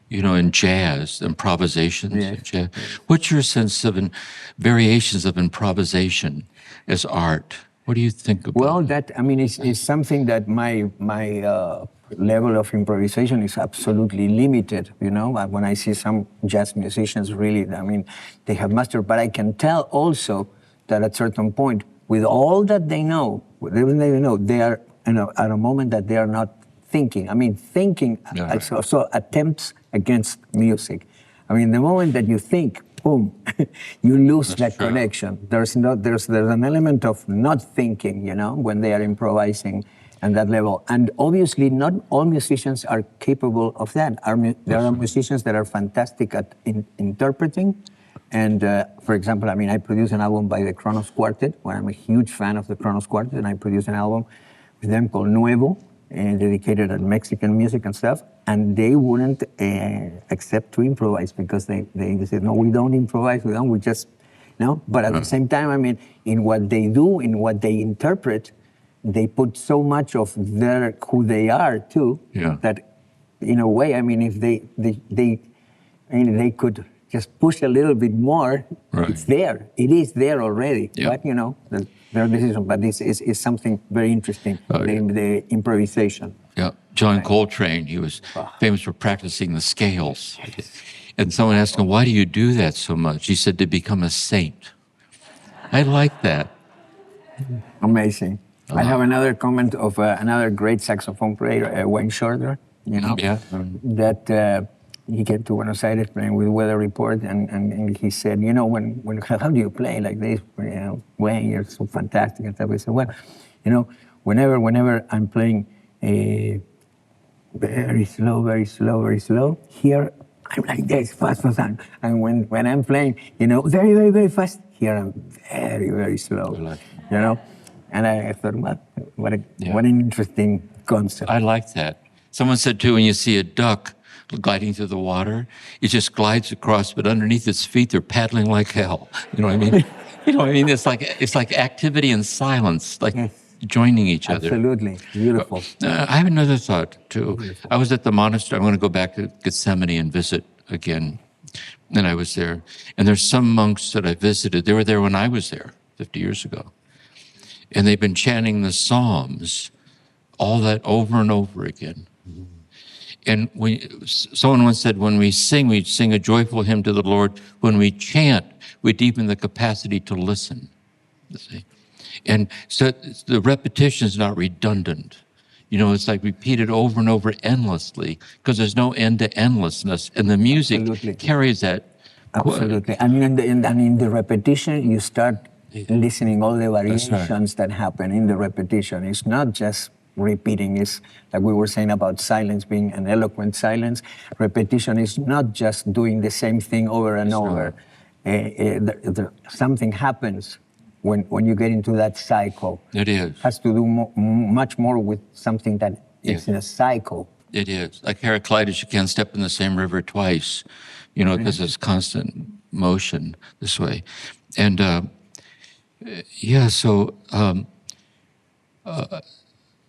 in jazz, improvisations. Yes. In jazz. What's your sense of variations of improvisation as art? What do you think about Well, that? it's something that my level of improvisation is absolutely limited. When I see some jazz musicians, really, they have mastered. But I can tell also that at a certain point, with all that they know, they are at a moment that they are not thinking. Thinking also attempts against music. The moment that you think, boom, you lose that connection. There's an element of not thinking, when they are improvising at that level. And obviously, not all musicians are capable of that. There are musicians that are fantastic at interpreting. And for example, I produced an album by the Kronos Quartet, where I'm a huge fan of the Kronos Quartet, and I produced an album with them called Nuevo, dedicated to Mexican music and stuff, and they wouldn't accept to improvise because they said, no, we don't improvise, we just, But at the same time, in what they do, in what they interpret, they put so much of who they are too, that in a way, if they could just push a little bit more, it's there. It is there already. But, their decision. But this is something very interesting, the improvisation. Yeah. John Coltrane, he was famous for practicing the scales. And someone asked him, why do you do that so much? He said, to become a saint. I like that. Amazing. I have another comment of another great saxophone player, Wayne Shorter, that he came to Buenos Aires playing with Weather Report, and he said, how do you play like this? Wayne, you're so fantastic. And stuff. I said, well, whenever I'm playing very slow, very slow, very slow, here I'm like this, fast. And when I'm playing, very, very, very fast, here I'm very, very slow, And I thought, what an interesting concept. I like that. Someone said, too, when you see a duck gliding through the water, it just glides across, but underneath its feet, they're paddling like hell. You know what I mean? It's like activity and silence, like joining each other. Absolutely. Beautiful. I have another thought, too. Beautiful. I was at the monastery. I'm going to go back to Gethsemane and visit again. And I was there. And there's some monks that I visited. They were there when I was there 50 years ago. And they've been chanting the Psalms, all that over and over again. Mm-hmm. And someone once said, when we sing a joyful hymn to the Lord. When we chant, we deepen the capacity to listen. See? And so the repetition is not redundant. It's like repeated over and over endlessly because there's no end to endlessness. And the music carries that. Absolutely. In the repetition, you start listening all the variations that happen in the repetition. It's not just repeating. It's like we were saying about silence being an eloquent silence. Repetition is not just doing the same thing over and over. Something happens when you get into that cycle. It is. It has to do much more with something that is in a cycle. It is. Like Heraclitus, you can't step in the same river twice, because it's constant motion this way. And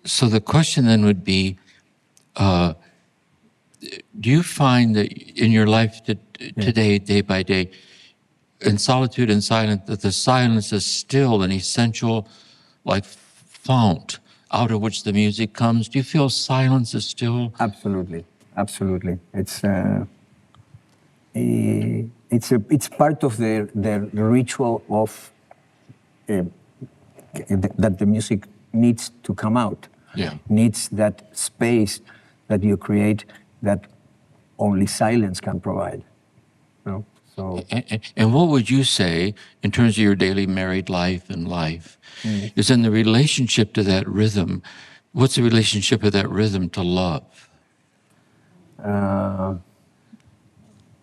so the question then would be, do you find that in your life today, day by day, in solitude and silence, that the silence is still an essential, like, fount out of which the music comes? Do you feel silence is still? Absolutely. It's part of the ritual of that the music needs to come out. Needs that space that you create that only silence can provide. So. And what would you say, in terms of your daily married life and life, is in the relationship to that rhythm? What's the relationship of that rhythm to love? Well,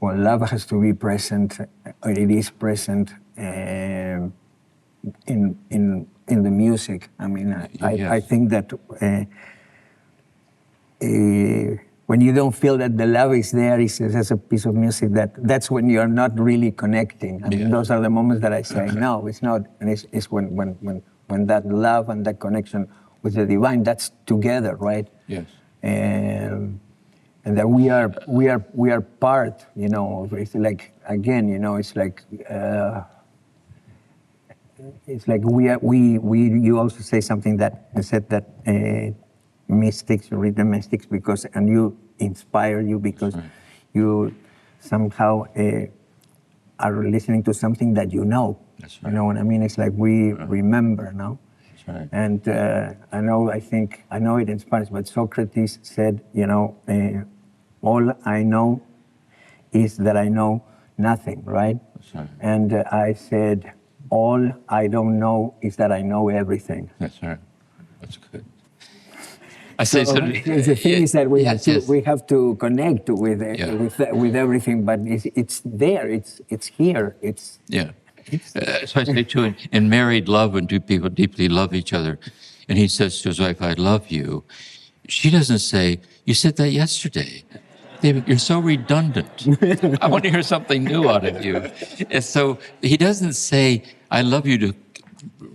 love has to be present. It is present in the music. I think that when you don't feel that the love is there, it's just a piece of music, that's when you're not really connecting. Those are the moments that I say, no, it's not. And it's when that love and that connection with the divine, that's together, right? Yes. and that we are part, you know. It's like, again, you know, it's like you also say something that said that mystics, you read the mystics because, and you inspire you because you somehow are listening to something that you know. That's right. You know what I mean? It's like we remember, no? That's right. And I know it in Spanish, but Socrates said, you know, all I know is that I know nothing, right? That's right. And I said, all I don't know is that I know everything. That's right. That's good. I say So so. the thing is that we have to connect with with everything, but it's there, it's here, it's So I say too, in married love, when two people deeply love each other, and he says to his wife, "I love you," she doesn't say, "You said that yesterday." David, you're so redundant. I want to hear something new out of you. And so he doesn't say, "I love you" to.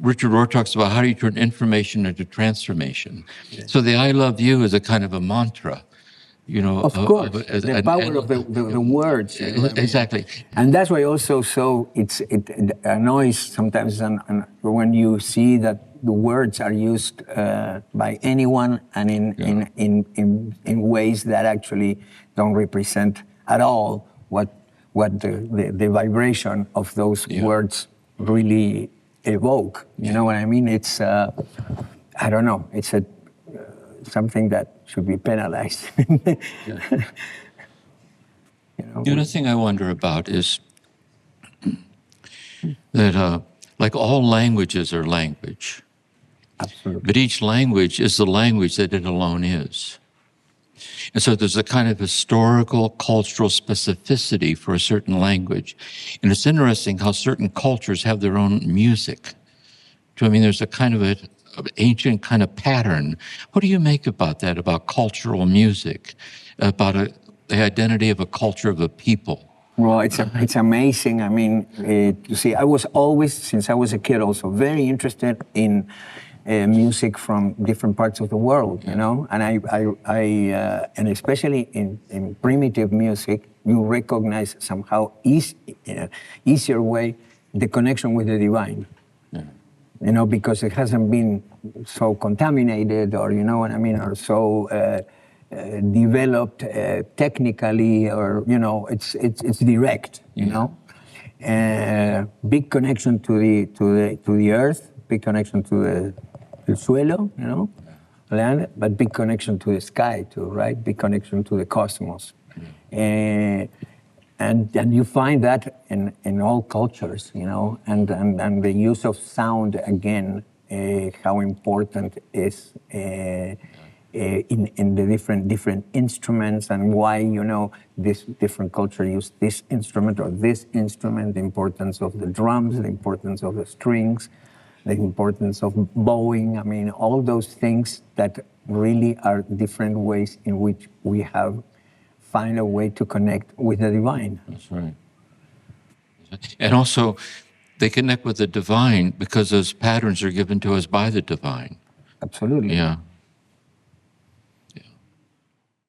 Richard Rohr talks about how do you turn information into transformation. So the "I love you" is a kind of a mantra, you know. Of course, the power of the words. You know, exactly. And that's why also it annoys sometimes when you see that the words are used by anyone and in ways that actually don't represent at all what the vibration of those words really evoke. You know what I mean? It's I don't know. It's something that should be penalized. You know, the other thing I wonder about is that, like all languages are language, absolutely. but each language is the language that it alone is. And so there's a kind of historical, cultural specificity for a certain language. And it's interesting how certain cultures have their own music. I mean, there's a kind of an ancient kind of pattern. What do you make about that, about cultural music, about the identity of a culture of a people? Well, it's amazing. I mean, you see, I was always, since I was a kid, also very interested in music from different parts of the world, you know, and and especially in primitive music, you recognize somehow easier way the connection with the divine, you know, because it hasn't been so contaminated, or you know what I mean, or so developed technically, or you know, it's direct, you know, big connection to the earth, big connection to the suelo, you know, land, but big connection to the sky too, right? Big connection to the cosmos. And you find that in all cultures, you know, and the use of sound, again, how important is in the different instruments, and why, you know, this different culture use this instrument or this instrument, the importance of the drums, the importance of the strings, the importance of bowing. I mean, all those things that really are different ways in which we have find a way to connect with the divine. That's right. And also, they connect with the divine because those patterns are given to us by the divine. Absolutely. Yeah.